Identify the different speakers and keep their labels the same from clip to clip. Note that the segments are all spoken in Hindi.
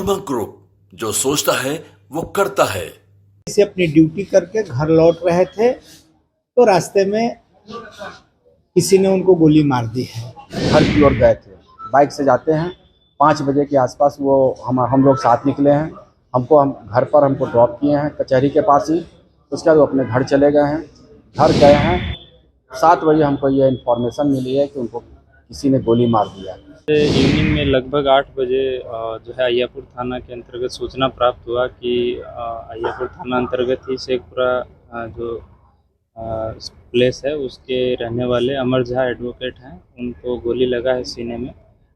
Speaker 1: ग्रुप जो सोचता है वो करता है।
Speaker 2: से अपनी ड्यूटी करके घर लौट रहे थे तो रास्ते में किसी ने उनको गोली मार दी है।
Speaker 3: घर की ओर गए थे, बाइक से जाते हैं 5 बजे के आसपास वो हम लोग साथ निकले हैं। हम घर पर हमको ड्रॉप किए हैं कचहरी के पास ही। उसके बाद वो अपने घर चले गए हैं। घर गए हैं 7 बजे हमको ये इन्फॉर्मेशन मिली है कि उनको किसी ने गोली मार दिया।
Speaker 4: इवनिंग में लगभग 8 बजे जो है अय्यापुर थाना के अंतर्गत सूचना प्राप्त हुआ कि अय्यापुर थाना अंतर्गत ही शेखपुरा जो प्लेस है उसके रहने वाले अमर झा एडवोकेट हैं, उनको गोली लगा है सीने में।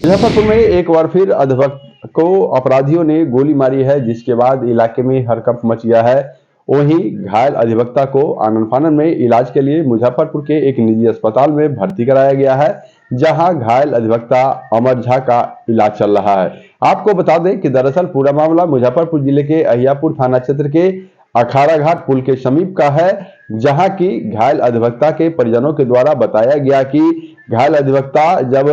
Speaker 5: मुजफ्फरपुर में एक बार फिर अधिवक्ता को अपराधियों ने गोली मारी है, जिसके बाद इलाके में हड़कंप मच गया है। वहीं घायल अधिवक्ता को आनन फानन में इलाज के लिए मुजफ्फरपुर के एक निजी अस्पताल में भर्ती कराया गया है, जहां घायल अधिवक्ता अमर झा का इलाज चल रहा है। आपको बता दें कि दरअसल पूरा मामला मुजफ्फरपुर जिले के अहियापुर थाना क्षेत्र के अखाड़ा घाट पुल के समीप का है, जहां की घायल अधिवक्ता के परिजनों के द्वारा बताया गया कि घायल अधिवक्ता जब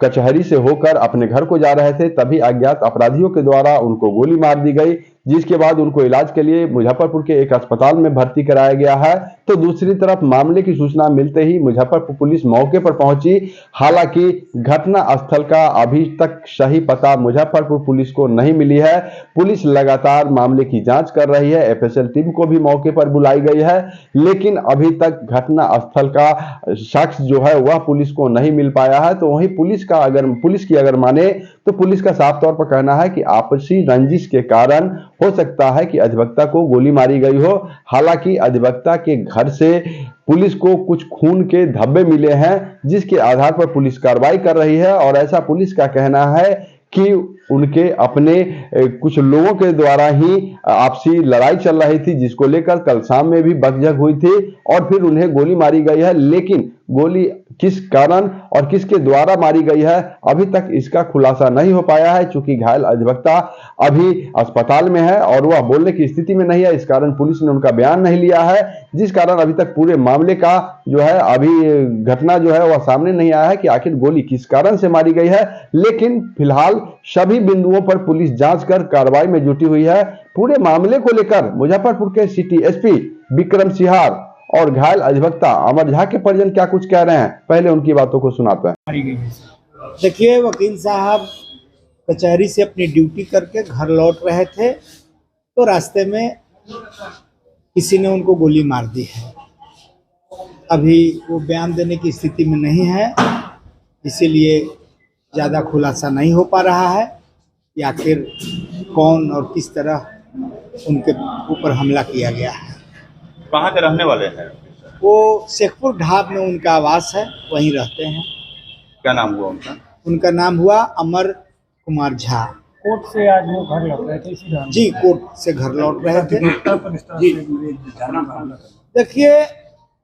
Speaker 5: कचहरी से होकर अपने घर को जा रहे थे तभी अज्ञात अपराधियों के द्वारा उनको गोली मार दी गई, जिसके बाद उनको इलाज के लिए मुजफ्फरपुर के एक अस्पताल में भर्ती कराया गया है। तो दूसरी तरफ मामले की सूचना मिलते ही मुजफ्फरपुर पुलिस मौके पर पहुंची। हालांकि घटना स्थल का अभी तक सही पता मुजफ्फरपुर पुलिस को नहीं मिली है। पुलिस लगातार मामले की जांच कर रही है। एफएसएल टीम को भी मौके पर बुलाई गई है, लेकिन अभी तक घटना स्थल का शख्स जो है वह पुलिस को नहीं मिल पाया है। तो वहीं पुलिस की अगर माने तो पुलिस का साफ तौर पर कहना है कि आपसी रंजिश के कारण हो सकता है कि अधिवक्ता को गोली मारी गई हो। हालांकि अधिवक्ता के घर से पुलिस को कुछ खून के धब्बे मिले हैं, जिसके आधार पर पुलिस कार्रवाई कर रही है। और ऐसा पुलिस का कहना है कि उनके अपने कुछ लोगों के द्वारा ही आपसी लड़ाई चल रही थी, जिसको लेकर कल शाम में भी बकझक हुई थी और फिर उन्हें गोली मारी गई है। लेकिन गोली किस कारण और किसके द्वारा मारी गई है अभी तक इसका खुलासा नहीं हो पाया है, चूंकि घायल अधिवक्ता अभी अस्पताल में है और वह बोलने की स्थिति में नहीं है। इस कारण पुलिस ने उनका बयान नहीं लिया है, जिस कारण अभी तक पूरे मामले का जो है अभी घटना जो है वह सामने नहीं आया है कि आखिर गोली किस कारण से मारी गई है। लेकिन फिलहाल सभी बिंदुओं पर पुलिस जांच कर कार्रवाई में जुटी हुई है। पूरे मामले को लेकर मुजफ्फरपुर के सिटी एसपी विक्रम सिहार और घायल अधिवक्ता अमर झा के परिजन क्या कुछ कह रहे हैं, पहले उनकी बातों को सुनाते हैं।
Speaker 2: देखिए, वकील साहब कचहरी से अपनी ड्यूटी करके घर लौट रहे थे तो रास्ते में किसी ने उनको गोली मार दी है। अभी वो बयान देने की स्थिति में नहीं है, इसीलिए ज़्यादा खुलासा नहीं हो पा रहा है कि आखिर कौन और किस तरह उनके ऊपर हमला किया गया है।
Speaker 6: कहाँ के रहने वाले हैं?
Speaker 2: वो शेखपुर ढाब में उनका आवास है, वहीं रहते हैं।
Speaker 6: क्या नाम हुआ उनका?
Speaker 2: उनका नाम हुआ अमर कुमार झा।
Speaker 7: कोर्ट से आज वो घर लौट रहे थे इसी दौरान?
Speaker 2: जी, कोर्ट से घर लौट रहे थे। जी, देखिए,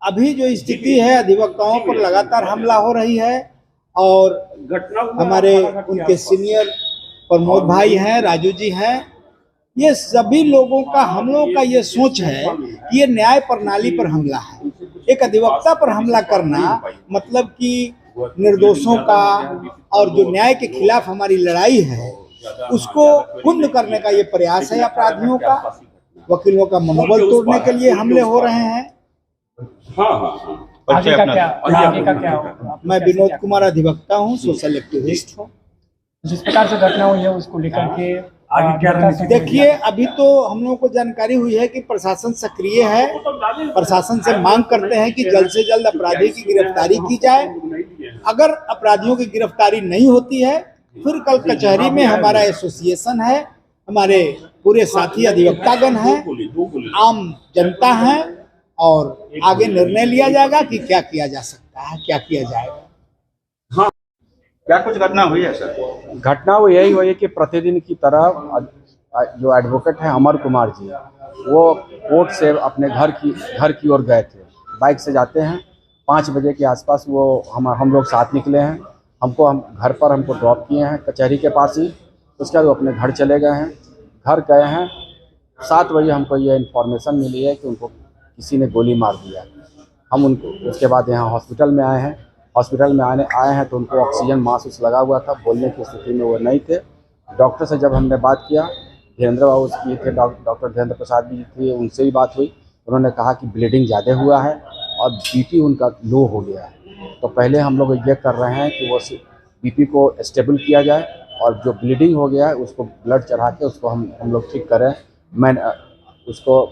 Speaker 2: अभी जो स्थिति है, अधिवक्ताओं पर लगातार हमला हो रही है और हमारे उनके सीनियर प्रमोद भाई हैं, राजू जी हैं, ये सभी लोगों का, हम लोगों का ये सोच है कि ये न्याय प्रणाली पर हमला है। एक अधिवक्ता पर हमला करना मतलब कि निर्दोषों का और जो न्याय के खिलाफ हमारी लड़ाई है उसको कुंद करने का ये प्रयास है अपराधियों का। वकीलों का मनोबल तोड़ने के लिए हमले हो रहे हैं।
Speaker 7: आगे का क्या होगा?
Speaker 2: मैं विनोद कुमार अधिवक्ता हूँ, सोशल एक्टिविस्ट हूँ।
Speaker 7: जिस प्रकार से घटना हुई है उसको लेकर के आगे क्या?
Speaker 2: देखिए, अभी तो हम लोगों को जानकारी हुई है कि प्रशासन सक्रिय है। प्रशासन से मांग करते हैं कि जल्द से जल्द अपराधी की गिरफ्तारी की जाए। अगर अपराधियों की गिरफ्तारी नहीं होती है फिर कल कचहरी में हमारा एसोसिएशन है, हमारे पूरे साथी अधिवक्तागण हैं, आम जनता है और आगे निर्णय लिया जाएगा कि क्या किया जा सकता है, क्या किया जाएगा।
Speaker 6: क्या कुछ घटना हुई है सर?
Speaker 3: घटना वो यही हुई है कि प्रतिदिन की तरह जो एडवोकेट है अमर कुमार जी, वो कोर्ट से अपने घर की ओर गए थे, बाइक से जाते हैं 5 बजे के आसपास वो हम लोग साथ निकले हैं। हम घर पर हमको ड्रॉप किए हैं कचहरी के पास ही। उसके बाद वो अपने घर चले गए हैं। घर गए हैं 7 बजे हमको ये इन्फॉर्मेशन मिली है कि उनको किसी ने गोली मार दिया। हम उनको उसके बाद यहाँ हॉस्पिटल में आए हैं। हॉस्पिटल में आए हैं तो उनको ऑक्सीजन मास्क लगा हुआ था, बोलने की स्थिति में वो नहीं थे। डॉक्टर से जब हमने बात किया, धीरेन्द्र बाबू किए थे, डॉक्टर धीरेन्द्र प्रसाद भी थे, उनसे भी बात हुई। उन्होंने कहा कि ब्लीडिंग ज़्यादा हुआ है और बीपी उनका लो हो गया है। तो पहले हम लोग ये कर रहे हैं कि वो बीपी को स्टेबल किया जाए और जो ब्लीडिंग हो गया है उसको ब्लड चढ़ा के उसको हम लोग ठीक करें। उसको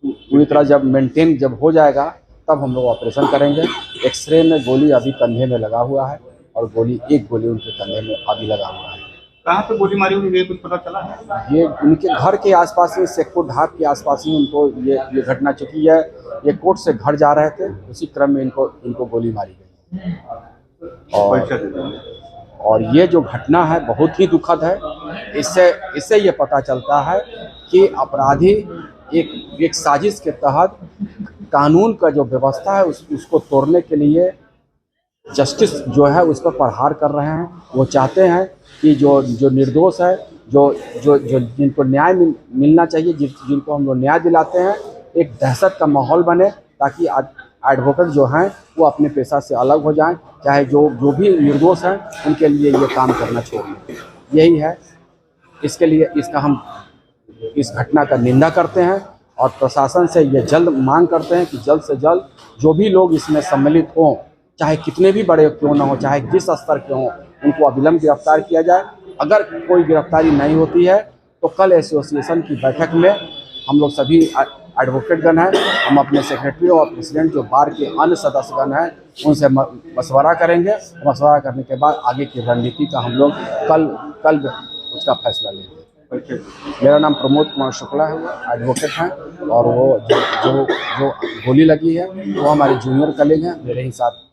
Speaker 3: पूरी तरह जब मेंटेन जब हो जाएगा तब हम लोग ऑपरेशन करेंगे। एक्सरे में गोली अभी कंधे में लगा हुआ है और एक गोली उनके कंधे में अभी लगा हुआ है।
Speaker 6: कहाँ पे गोली मारी हुई है, कुछ पता चला है?
Speaker 3: ये उनके घर के आसपास ही, शेखपुर ढाब के आसपास ही उनको ये घटना चुकी है। ये कोर्ट से घर जा रहे थे, उसी क्रम में इनको गोली मारी गई। और ये जो घटना है बहुत ही दुखद है। इससे ये पता चलता है कि अपराधी एक साजिश के तहत कानून का जो व्यवस्था है उसको तोड़ने के लिए जस्टिस जो है उस पर प्रहार कर रहे हैं। वो चाहते हैं कि जो निर्दोष है, जो जिनको न्याय मिलना चाहिए, जिनको हम लोग न्याय दिलाते हैं, एक दहशत का माहौल बने ताकि एडवोकेट जो हैं वो अपने पेशा से अलग हो जाएं, चाहे जो भी निर्दोष हैं उनके लिए ये काम करना छोड़ दें। यही है, इसके लिए हम इस घटना का निंदा करते हैं और प्रशासन से ये जल्द मांग करते हैं कि जल्द से जल्द जो भी लोग इसमें सम्मिलित हों, चाहे कितने भी बड़े क्यों ना हो, चाहे जिस स्तर के हों, उनको अविलंब गिरफ्तार किया जाए। अगर कोई गिरफ्तारी नहीं होती है तो कल एसोसिएशन की बैठक में हम लोग सभी एडवोकेटगण हैं, हम अपने सेक्रेटरी और प्रेसिडेंट जो बार के अन्य सदस्यगण हैं उनसे मशवरा करेंगे। मशवरा करने के बाद आगे की रणनीति का हम लोग कल उसका फैसला लेंगे। मेरा नाम प्रमोद कुमार शुक्ला है, एडवोकेट हैं और वो जो गोली लगी है वो हमारे जूनियर कलीग हैं, मेरे ही साथ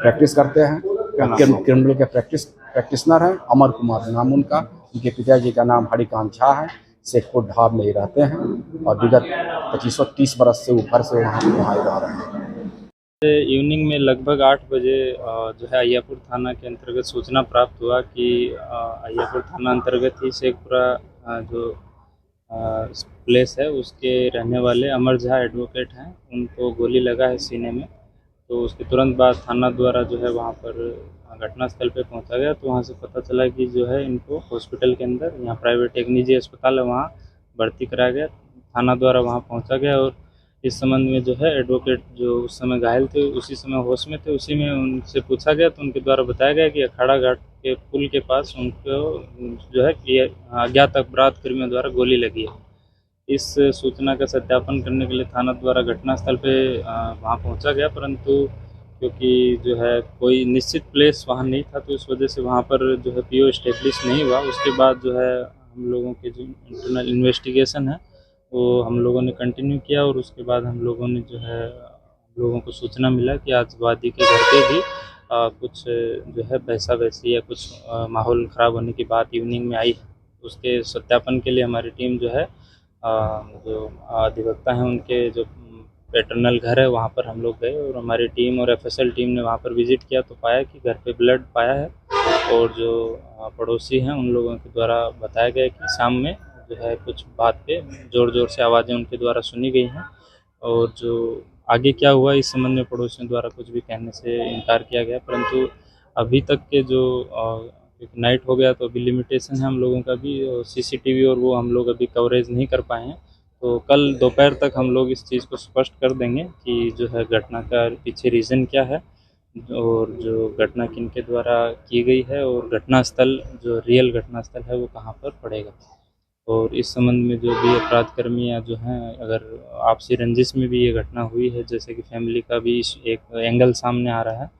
Speaker 3: प्रैक्टिस करते हैं, क्रिमिनल के प्रैक्टिशनर हैं। अमर कुमार नाम उनका, उनके पिताजी का नाम हरिकांत झा है, शेखपुर ढाब में ही रहते हैं और विगत 25-30 बरस से ऊपर से वहाँ रह रहे हैं।
Speaker 4: इवनिंग में लगभग 8 बजे जो है अय्यापुर थाना के अंतर्गत सूचना प्राप्त हुआ कि अय्यापुर थाना अंतर्गत ही शेखपुरा जो प्लेस है उसके रहने वाले अमर झा एडवोकेट हैं, उनको गोली लगा है सीने में। तो उसके तुरंत बाद थाना द्वारा जो है वहाँ पर घटनास्थल पे पहुँचा गया। तो वहाँ से पता चला कि जो है इनको हॉस्पिटल के अंदर, यहाँ प्राइवेट एक निजी अस्पताल है, वहाँ भर्ती कराया गया। थाना द्वारा वहाँ पहुँचा गया और इस संबंध में जो है एडवोकेट जो उस समय घायल थे, उसी समय होश में थे, उसी में उनसे पूछा गया तो उनके द्वारा बताया गया कि अखाड़ा घाट के पुल के पास उनको जो है कि अज्ञात अपराध कर्मियों द्वारा गोली लगी है। इस सूचना का सत्यापन करने के लिए थाना द्वारा घटनास्थल पे वहाँ पहुँचा गया, परंतु क्योंकि जो है कोई निश्चित प्लेस वहाँ नहीं था तो इस वजह से वहाँ पर जो है पीओ इस्टेब्लिश नहीं हुआ। उसके बाद जो है हम लोगों के जो इंटरनल इन्वेस्टिगेशन है वो हम लोगों ने कंटिन्यू किया और उसके बाद हम लोगों ने जो है लोगों को सूचना मिला कि आज वादी के घर पे भी कुछ जो है वैसा वैसी या कुछ माहौल ख़राब होने की बात इवनिंग में आई है। उसके सत्यापन के लिए हमारी टीम जो है जो अधिवक्ता हैं उनके जो पैटर्नल घर है वहाँ पर हम लोग गए और हमारी टीम और एफएसएल टीम ने वहाँ पर विजिट किया तो पाया कि घर पे ब्लड पाया है और जो पड़ोसी हैं उन लोगों के द्वारा बताया गया कि शाम में जो है कुछ बात पे ज़ोर ज़ोर से आवाज़ें उनके द्वारा सुनी गई हैं और जो आगे क्या हुआ इस संबंध में पड़ोसियों द्वारा कुछ भी कहने से इनकार किया गया। परंतु अभी तक के जो नाइट हो गया तो अभी लिमिटेशन है हम लोगों का भी, सीसीटीवी और वो हम लोग अभी कवरेज नहीं कर पाए हैं। तो कल दोपहर तक हम लोग इस चीज़ को स्पष्ट कर देंगे कि जो है घटना का पीछे रीज़न क्या है और जो घटना किनके द्वारा की गई है और घटनास्थल जो रियल घटनास्थल है वो कहाँ पर पड़ेगा। और इस संबंध में जो भी अपराध कर्मियाँ जो हैं, अगर आपसी रंजिश में भी ये घटना हुई है, जैसे कि फैमिली का भी एक एंगल सामने आ रहा है,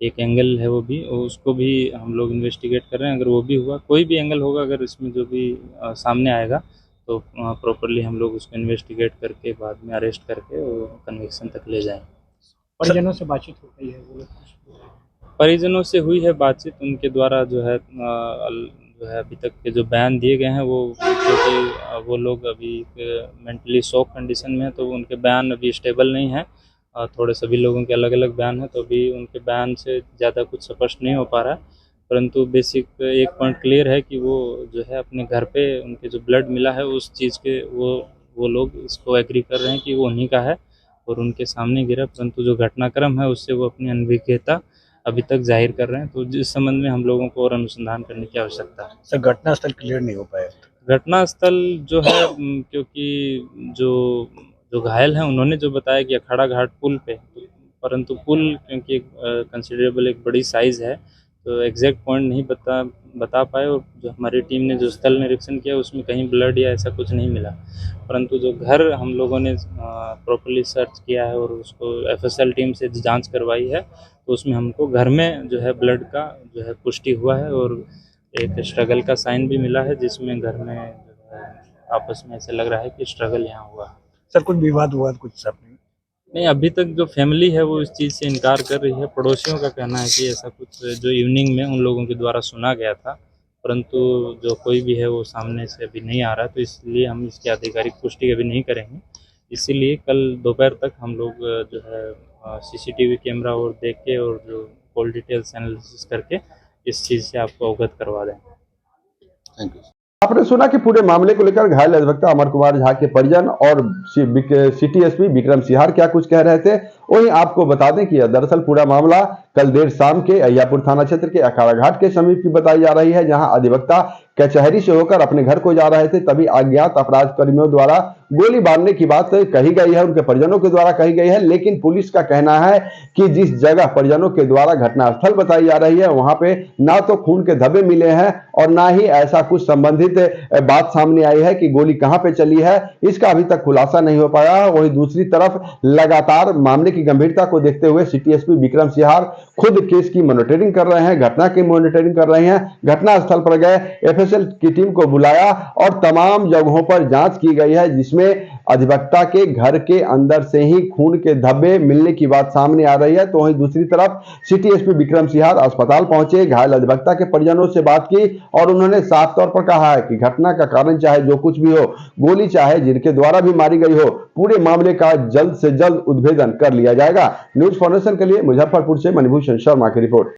Speaker 4: एक एंगल है वो भी, और उसको भी हम लोग इन्वेस्टिगेट कर रहे हैं। अगर वो भी हुआ, कोई भी एंगल होगा, अगर इसमें जो भी सामने आएगा तो प्रॉपरली हम लोग उसको इन्वेस्टिगेट करके बाद में अरेस्ट करके वो कन्विक्शन तक ले जाएंगे।
Speaker 7: परिजनों से बातचीत हो गई है?
Speaker 4: परिजनों से हुई है बातचीत, उनके द्वारा जो है अभी तक के जो बयान दिए गए हैं वो, क्योंकि वो लोग अभी मेंटली शॉक कंडीशन में है तो उनके बयान अभी स्टेबल नहीं है। थोड़े सभी लोगों के अलग अलग बयान हैं तो अभी उनके बयान से ज़्यादा कुछ स्पष्ट नहीं हो पा रहा है। परंतु बेसिक एक पॉइंट क्लियर है कि वो जो है अपने घर पे उनके जो ब्लड मिला है उस चीज़ के वो लोग इसको एग्री कर रहे हैं कि वो उन्हीं का है और उनके सामने गिरा। परंतु जो घटनाक्रम है उससे वो अपनी अनभिज्ञता अभी तक जाहिर कर रहे हैं। तो जिस संबंध में हम लोगों को और अनुसंधान करने की आवश्यकता है।
Speaker 7: सर घटनास्थल क्लियर नहीं हो पाया।
Speaker 4: घटनास्थल जो है क्योंकि जो जो घायल हैं उन्होंने जो बताया कि अखाड़ा घाट पुल पे, परंतु पुल क्योंकि कंसिडरेबल एक बड़ी साइज़ है तो एग्जैक्ट पॉइंट नहीं बता पाए। और जो हमारी टीम ने जो स्थल निरीक्षण किया उसमें कहीं ब्लड या ऐसा कुछ नहीं मिला, परंतु जो घर हम लोगों ने प्रॉपर्ली सर्च किया है और उसको एफएसएल टीम से जांच करवाई है तो उसमें हमको घर में जो है ब्लड का जो है पुष्टि हुआ है और एक स्ट्रगल का साइन भी मिला है, जिसमें घर में जो है आपस में ऐसे लग रहा है कि स्ट्रगल यहाँ हुआ है।
Speaker 7: सर कुछ विवाद हुआ कुछ सब
Speaker 4: नहीं, अभी तक जो फैमिली है वो इस चीज़ से इनकार कर रही है। पड़ोसियों का कहना है कि ऐसा कुछ जो इवनिंग में उन लोगों के द्वारा सुना गया था, परंतु जो कोई भी है वो सामने से अभी नहीं आ रहा, तो इसलिए हम इसकी आधिकारिक पुष्टि अभी नहीं करेंगे। इसीलिए कल दोपहर तक हम लोग जो है सीसीटीवी कैमरा और देख के और जो कॉल डिटेल्स एनालिसिस करके इस चीज़ से आपको अवगत करवा दें।
Speaker 5: Thank you. आपने सुना कि पूरे मामले को लेकर घायल अधिवक्ता अमर कुमार झा के परिजन और सिटी एसपी विक्रम सिहार क्या कुछ कह रहे थे, वहीं आपको बता दें कि दरअसल पूरा मामला कल देर शाम के अय्यापुर थाना क्षेत्र के अखाड़ा घाट के समीप की बताई जा रही है, जहां अधिवक्ता कचहरी से होकर अपने घर को जा रहे थे, तभी अज्ञात अपराध कर्मियों द्वारा गोली मारने की बात कही गई है, उनके परिजनों के द्वारा कही गई है। लेकिन पुलिस का कहना है कि जिस जगह परिजनों के द्वारा घटनास्थल बताई जा रही है वहां पे ना तो खून के धब्बे मिले हैं और ना ही ऐसा कुछ संबंधित बात सामने आई है कि गोली कहां पे चली है, इसका अभी तक खुलासा नहीं हो पाया। वहीं दूसरी तरफ लगातार मामले की गंभीरता को देखते हुए सिटी एसपी विक्रम सिहार खुद केस की मॉनिटरिंग कर रहे हैं, घटना की मॉनिटरिंग कर रहे हैं। घटनास्थल पर गए एफएसएल की टीम को बुलाया और तमाम जगहों पर जांच की गई है, जिसमें अधिवक्ता के घर के अंदर से ही खून के धब्बे मिलने की बात सामने आ रही है। तो वहीं दूसरी तरफ सिटी एसपी विक्रम सिहार अस्पताल पहुंचे, घायल अधिवक्ता के परिजनों से बात की और उन्होंने साफ तौर पर कहा है कि घटना का कारण चाहे जो कुछ भी हो, गोली चाहे जिनके द्वारा भी मारी गई हो, पूरे मामले का जल्द से जल्द उद्भेदन कर लिया जाएगा। न्यूज़ फॉर नेशन के लिए मुजफ्फरपुर से मणिभूषण शर्मा की रिपोर्ट।